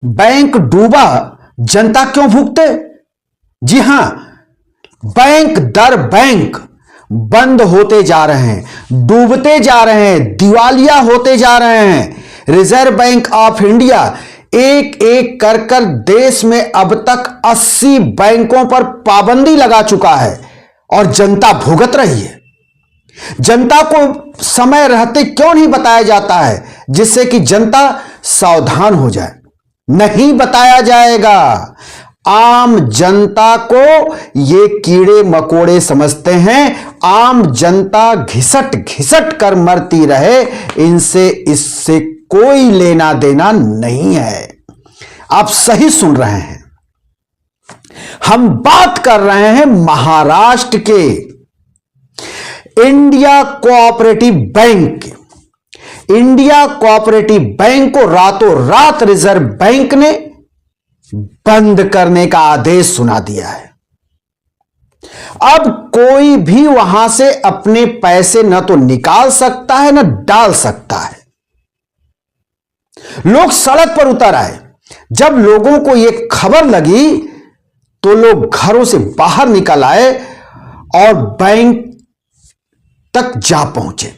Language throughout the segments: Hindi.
बैंक डूबा, जनता क्यों भुगते? जी हां, बैंक दर बैंक बंद होते जा रहे हैं, डूबते जा रहे हैं, दिवालिया होते जा रहे हैं। रिजर्व बैंक ऑफ इंडिया एक एक कर देश में अब तक 80 बैंकों पर पाबंदी लगा चुका है और जनता भुगत रही है। जनता को समय रहते क्यों नहीं बताया जाता है जिससे कि जनता सावधान हो जाए? नहीं बताया जाएगा। आम जनता को ये कीड़े मकोड़े समझते हैं। आम जनता घिसट घिसट कर मरती रहे, इनसे इससे कोई लेना देना नहीं है। आप सही सुन रहे हैं। हम बात कर रहे हैं महाराष्ट्र के India cooperative bank. India cooperative bank को रातों रात रिजर्व बैंक ने बंद करने का आदेश सुना दिया है। अब कोई भी वहां से अपने पैसे न तो निकाल सकता है न डाल सकता है। लोग सड़क पर उतर आए। जब लोगों को यह खबर लगी तो लोग घरों से बाहर निकल आए और बैंक तक जा पहुंचे।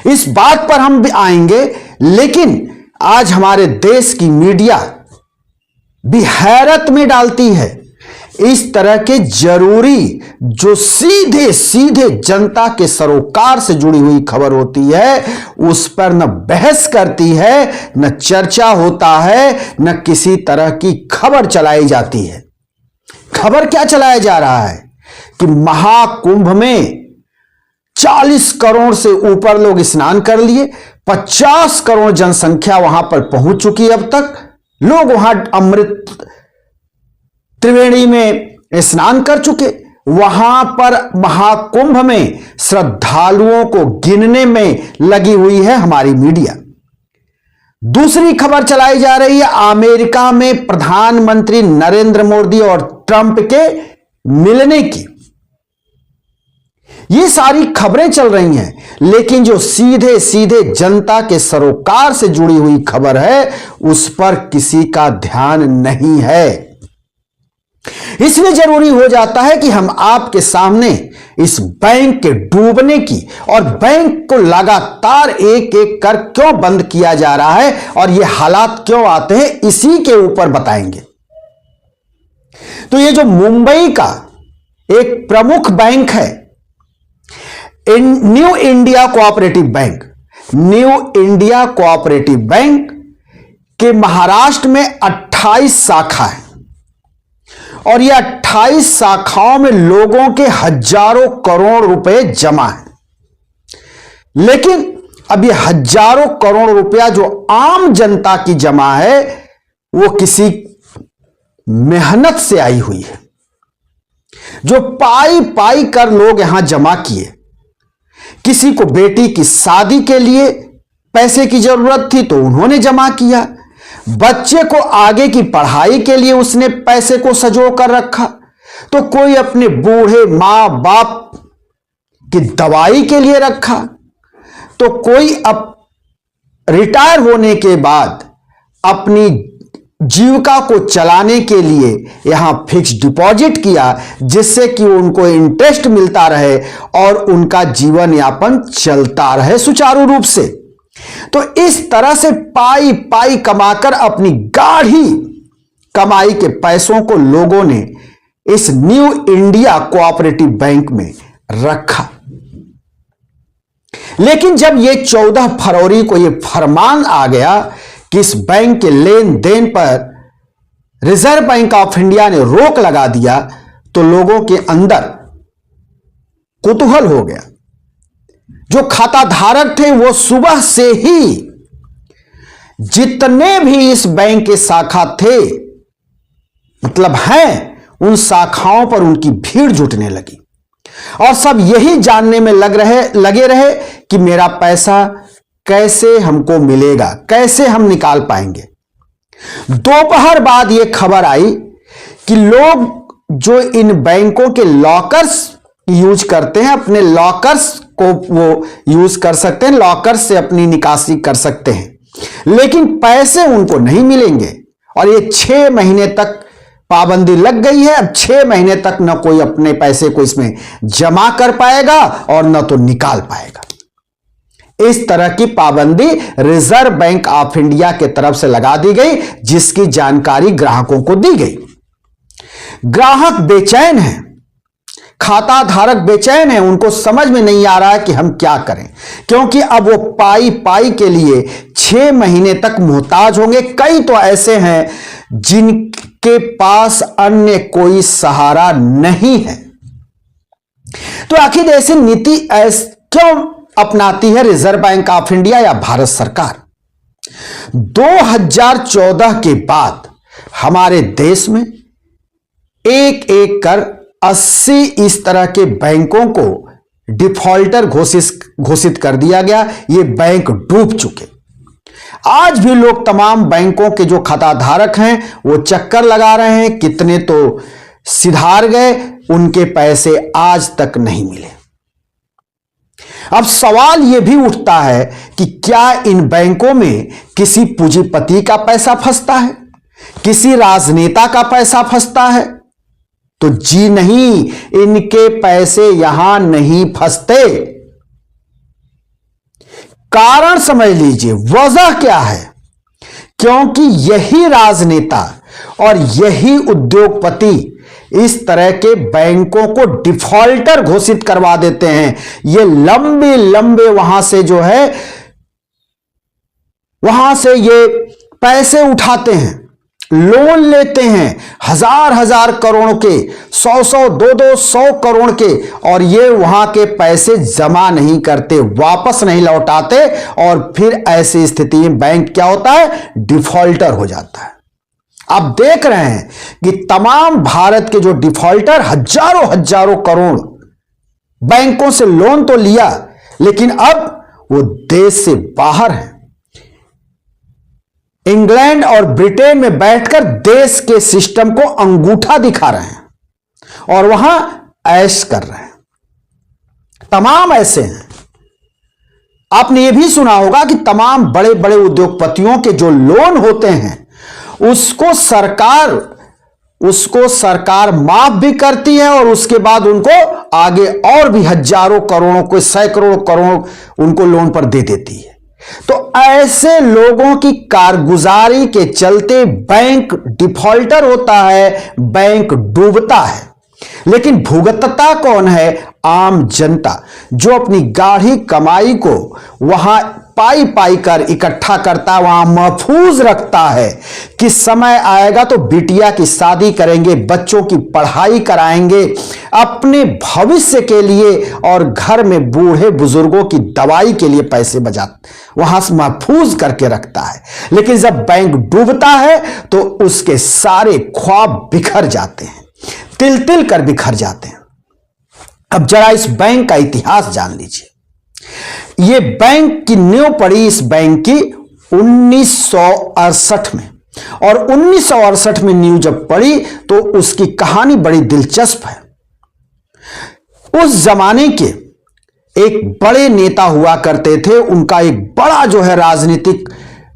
इस बात पर हम भी आएंगे, लेकिन आज हमारे देश की मीडिया भी हैरत में डालती है इस तरह के जरूरी, जो सीधे सीधे जनता के सरोकार से जुड़ी हुई खबर होती है, उस पर न बहस करती है, न चर्चा होता है, न किसी तरह की खबर चलाई जाती है। खबर क्या चलाया जा रहा है कि महाकुंभ में 40 करोड़ से ऊपर लोग स्नान कर लिए, 50 करोड़ जनसंख्या वहां पर पहुंच चुकी है। अब तक लोग वहां अमृत त्रिवेणी में स्नान कर चुके। वहां पर महाकुंभ में श्रद्धालुओं को गिनने में लगी हुई है हमारी मीडिया। दूसरी खबर चलाई जा रही है अमेरिका में प्रधानमंत्री नरेंद्र मोदी और ट्रंप के मिलने की। ये सारी खबरें चल रही हैं, लेकिन जो सीधे सीधे जनता के सरोकार से जुड़ी हुई खबर है, उस पर किसी का ध्यान नहीं है। इसलिए जरूरी हो जाता है कि हम आपके सामने इस बैंक के डूबने की और बैंक को लगातार एक एक कर क्यों बंद किया जा रहा है और ये हालात क्यों आते हैं, इसी के ऊपर बताएंगे। तो ये जो मुंबई का एक प्रमुख बैंक है, new India cooperative bank, new India cooperative bank के महाराष्ट्र में 28 शाखा है और ये 28 शाखाओं में लोगों के हजारों करोड़ रुपए जमा है। लेकिन अब ये हजारों करोड़ रुपया जो आम जनता की जमा है, वो किसी मेहनत से आई हुई है, जो पाई पाई कर लोग यहां जमा किए। किसी को बेटी की शादी के लिए पैसे की जरूरत थी तो उन्होंने जमा किया, बच्चे को आगे की पढ़ाई के लिए उसने पैसे को सजो कर रखा, तो कोई अपने बूढ़े मां बाप की दवाई के लिए रखा, तो कोई अब रिटायर होने के बाद अपनी जीविका को चलाने के लिए यहां फिक्स डिपॉजिट किया, जिससे कि उनको इंटरेस्ट मिलता रहे और उनका जीवन यापन चलता रहे सुचारू रूप से। तो इस तरह से पाई पाई कमाकर अपनी गाढ़ी कमाई के पैसों को लोगों ने इस न्यू इंडिया कोऑपरेटिव बैंक में रखा। लेकिन जब यह 14 फरवरी को यह फरमान आ गया कि इस बैंक के लेन देन पर रिजर्व बैंक ऑफ इंडिया ने रोक लगा दिया, तो लोगों के अंदर कुतूहल हो गया। जो खाता धारक थे वो सुबह से ही जितने भी इस बैंक के शाखा थे, मतलब हैं, उन शाखाओं पर उनकी भीड़ जुटने लगी और सब यही जानने में लगे रहे कि मेरा पैसा कैसे हमको मिलेगा, कैसे हम निकाल पाएंगे। दोपहर बाद यह खबर आई कि लोग जो इन बैंकों के लॉकर्स यूज करते हैं, अपने लॉकर्स को वो यूज कर सकते हैं, लॉकर्स से अपनी निकासी कर सकते हैं, लेकिन पैसे उनको नहीं मिलेंगे। और ये 6 महीने तक पाबंदी लग गई है। अब 6 महीने तक न कोई अपने पैसे को इसमें जमा कर पाएगा और न तो निकाल पाएगा। इस तरह की पाबंदी रिजर्व बैंक ऑफ इंडिया के तरफ से लगा दी गई, जिसकी जानकारी ग्राहकों को दी गई। ग्राहक बेचैन है, खाता धारक बेचैन है, उनको समझ में नहीं आ रहा है कि हम क्या करें, क्योंकि अब वो पाई पाई के लिए 6 महीने तक मोहताज होंगे। कई तो ऐसे हैं जिनके पास अन्य कोई सहारा नहीं है। तो आखिर ऐसी नीति क्यों अपनाती है रिजर्व बैंक ऑफ इंडिया या भारत सरकार? 2014 के बाद हमारे देश में एक एक कर 80 इस तरह के बैंकों को डिफॉल्टर घोषित कर दिया गया। ये बैंक डूब चुके। आज भी लोग तमाम बैंकों के जो खाता धारक हैं वो चक्कर लगा रहे हैं, कितने तो सिधार गए, उनके पैसे आज तक नहीं मिले। अब सवाल यह भी उठता है कि क्या इन बैंकों में किसी पूंजीपति का पैसा फंसता है, किसी राजनेता का पैसा फंसता है? तो जी नहीं, इनके पैसे यहां नहीं फंसते। कारण समझ लीजिए, वजह क्या है? क्योंकि यही राजनेता और यही उद्योगपति इस तरह के बैंकों को डिफॉल्टर घोषित करवा देते हैं। ये लंबे लंबे वहां से जो है, वहां से ये पैसे उठाते हैं, लोन लेते हैं, हजार हजार करोड़ के, 100 200 करोड़ के, और ये वहां के पैसे जमा नहीं करते, वापस नहीं लौटाते, और फिर ऐसी स्थिति में बैंक क्या होता है? डिफॉल्टर हो जाता है। आप देख रहे हैं कि तमाम भारत के जो डिफॉल्टर हजारों हजारों करोड़ बैंकों से लोन तो लिया, लेकिन अब वो देश से बाहर हैं। इंग्लैंड और ब्रिटेन में बैठकर देश के सिस्टम को अंगूठा दिखा रहे हैं और वहां ऐश कर रहे हैं। तमाम ऐसे हैं। आपने यह भी सुना होगा कि तमाम बड़े बड़े उद्योगपतियों के जो लोन होते हैं उसको सरकार माफ भी करती है, और उसके बाद उनको आगे और भी हजारों करोड़ों को, सैकड़ों करोड़ उनको लोन पर दे देती है। तो ऐसे लोगों की कारगुजारी के चलते बैंक डिफॉल्टर होता है, बैंक डूबता है। लेकिन भुगतता कौन है? आम जनता, जो अपनी गाढ़ी कमाई को वहां पाई पाई कर इकट्ठा करता, वहां महफूज रखता है कि समय आएगा तो बिटिया की शादी करेंगे, बच्चों की पढ़ाई कराएंगे, अपने भविष्य के लिए और घर में बूढ़े बुजुर्गों की दवाई के लिए पैसे वहां से महफूज करके रखता है। लेकिन जब बैंक डूबता है तो उसके सारे ख्वाब बिखर जाते हैं, तिल तिल कर बिखर जाते हैं। अब जरा इस बैंक का इतिहास जान लीजिए। यह बैंक की नींव पड़ी इस बैंक की 1968 में, और 1968 में नींव जब पड़ी तो उसकी कहानी बड़ी दिलचस्प है। उस जमाने के एक बड़े नेता हुआ करते थे, उनका एक बड़ा जो है राजनीतिक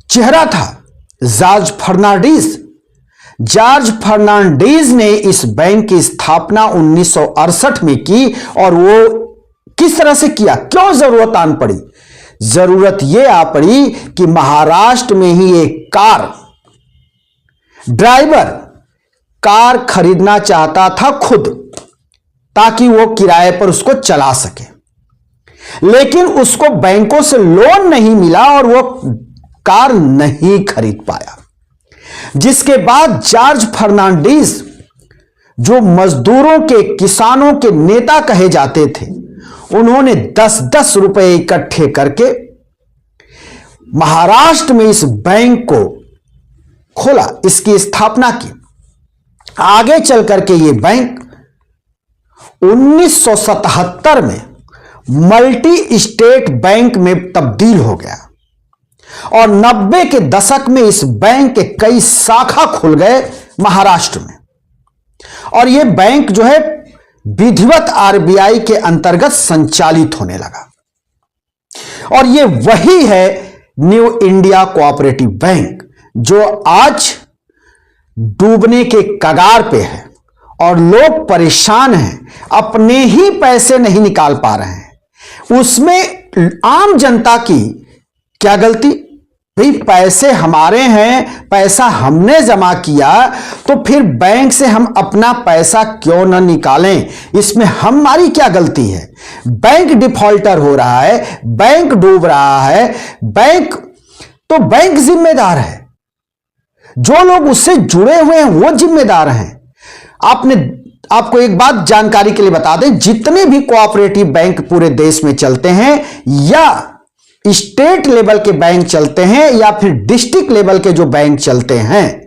चेहरा था, जॉर्ज फर्नांडीज। जॉर्ज फर्नांडीज ने इस बैंक की स्थापना 1968 में की, और वो किस तरह से किया, क्यों जरूरत आन पड़ी? जरूरत यह आ पड़ी कि महाराष्ट्र में ही एक कार ड्राइवर कार खरीदना चाहता था खुद, ताकि वो किराए पर उसको चला सके, लेकिन उसको बैंकों से लोन नहीं मिला और वो कार नहीं खरीद पाया। जिसके बाद जॉर्ज फर्नांडीज, जो मजदूरों के, किसानों के नेता कहे जाते थे, उन्होंने 10-10 रुपए इकट्ठे करके महाराष्ट्र में इस बैंक को खोला, इसकी स्थापना की। आगे चल करके यह बैंक 1977 में मल्टी स्टेट बैंक में तब्दील हो गया, और 90 के दशक में इस बैंक के कई शाखा खुल गए महाराष्ट्र में, और यह बैंक जो है विधिवत आरबीआई के अंतर्गत संचालित होने लगा। और यह वही है न्यू इंडिया कोऑपरेटिव बैंक, जो आज डूबने के कगार पे है और लोग परेशान हैं, अपने ही पैसे नहीं निकाल पा रहे हैं, उसमें आम जनता की क्या गलती? भाई पैसे हमारे हैं, पैसा हमने जमा किया, तो फिर बैंक से हम अपना पैसा क्यों ना निकालें? इसमें हमारी क्या गलती है? बैंक डिफॉल्टर हो रहा है, बैंक डूब रहा है, बैंक जिम्मेदार है, जो लोग उससे जुड़े हुए हैं वो जिम्मेदार हैं। आपको एक बात जानकारी के लिए बता दें, जितने भी कोऑपरेटिव बैंक पूरे देश में चलते हैं या स्टेट लेवल के बैंक चलते हैं या फिर डिस्ट्रिक्ट लेवल के जो बैंक चलते हैं,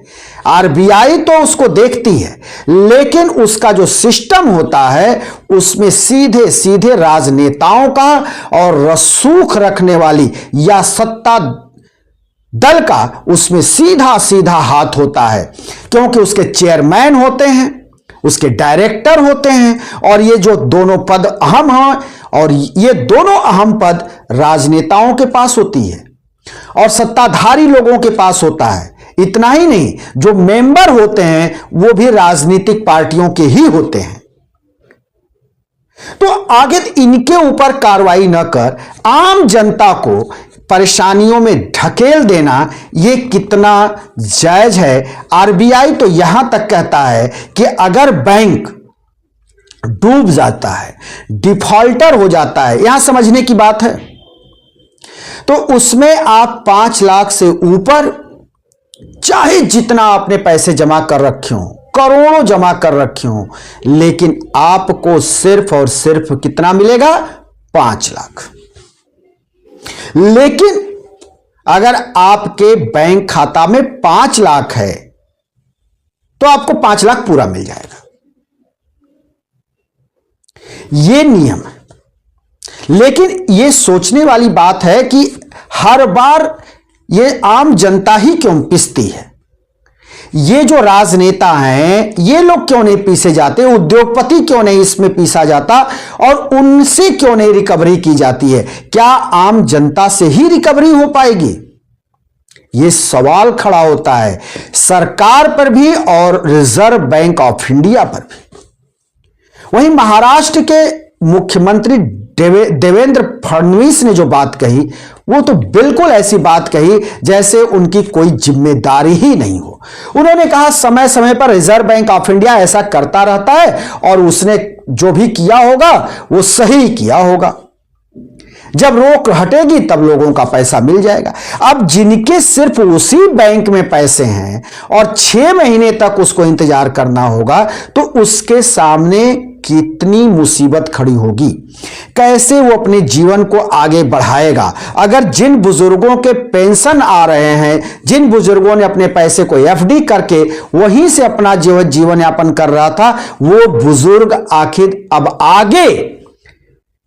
आरबीआई तो उसको देखती है, लेकिन उसका जो सिस्टम होता है उसमें सीधे सीधे राजनेताओं का और रसूख रखने वाली या सत्ता दल का उसमें सीधा सीधा हाथ होता है, क्योंकि उसके चेयरमैन होते हैं, उसके डायरेक्टर होते हैं, और ये जो दोनों पद अहम हैं, और ये दोनों अहम पद राजनेताओं के पास होती है और सत्ताधारी लोगों के पास होता है। इतना ही नहीं, जो मेंबर होते हैं वो भी राजनीतिक पार्टियों के ही होते हैं। तो आगे इनके ऊपर कार्रवाई न कर आम जनता को परेशानियों में ढकेल देना ये कितना जायज है? आरबीआई तो यहां तक कहता है कि अगर बैंक डूब जाता है, डिफॉल्टर हो जाता है, यहां समझने की बात है, तो उसमें आप 5 लाख से ऊपर चाहे जितना आपने पैसे जमा कर रखे हो, करोड़ों जमा कर रखे हो, लेकिन आपको सिर्फ और सिर्फ कितना मिलेगा? 5 लाख। लेकिन अगर आपके बैंक खाता में 5 लाख है तो आपको 5 लाख पूरा मिल जाएगा। यह नियम है। लेकिन यह सोचने वाली बात है कि हर बार यह आम जनता ही क्यों पिसती है? ये जो राजनेता हैं ये लोग क्यों नहीं पीसे जाते? उद्योगपति क्यों नहीं इसमें पीसा जाता और उनसे क्यों नहीं रिकवरी की जाती है? क्या आम जनता से ही रिकवरी हो पाएगी? ये सवाल खड़ा होता है सरकार पर भी और रिजर्व बैंक ऑफ इंडिया पर भी। वहीं महाराष्ट्र के मुख्यमंत्री देवेंद्र फडणवीस ने जो बात कही वो तो बिल्कुल ऐसी बात कही जैसे उनकी कोई जिम्मेदारी ही नहीं हो। उन्होंने कहा समय समय पर रिजर्व बैंक ऑफ इंडिया ऐसा करता रहता है और उसने जो भी किया होगा वो सही किया होगा, जब रोक हटेगी तब लोगों का पैसा मिल जाएगा। अब जिनके सिर्फ उसी बैंक में पैसे हैं और 6 महीने तक उसको इंतजार करना होगा तो उसके सामने कितनी मुसीबत खड़ी होगी, कैसे वो अपने जीवन को आगे बढ़ाएगा? अगर जिन बुजुर्गों के पेंशन आ रहे हैं, जिन बुजुर्गों ने अपने पैसे को एफडी करके वहीं से अपना जीवन यापन कर रहा था, वो बुजुर्ग आखिर अब आगे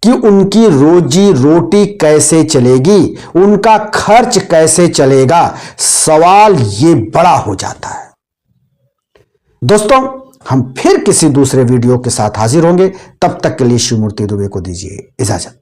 कि उनकी रोजी रोटी कैसे चलेगी, उनका खर्च कैसे चलेगा, सवाल ये बड़ा हो जाता है। दोस्तों, हम फिर किसी दूसरे वीडियो के साथ हाजिर होंगे, तब तक के लिए शिवमूर्ति दुबे को दीजिए इजाजत।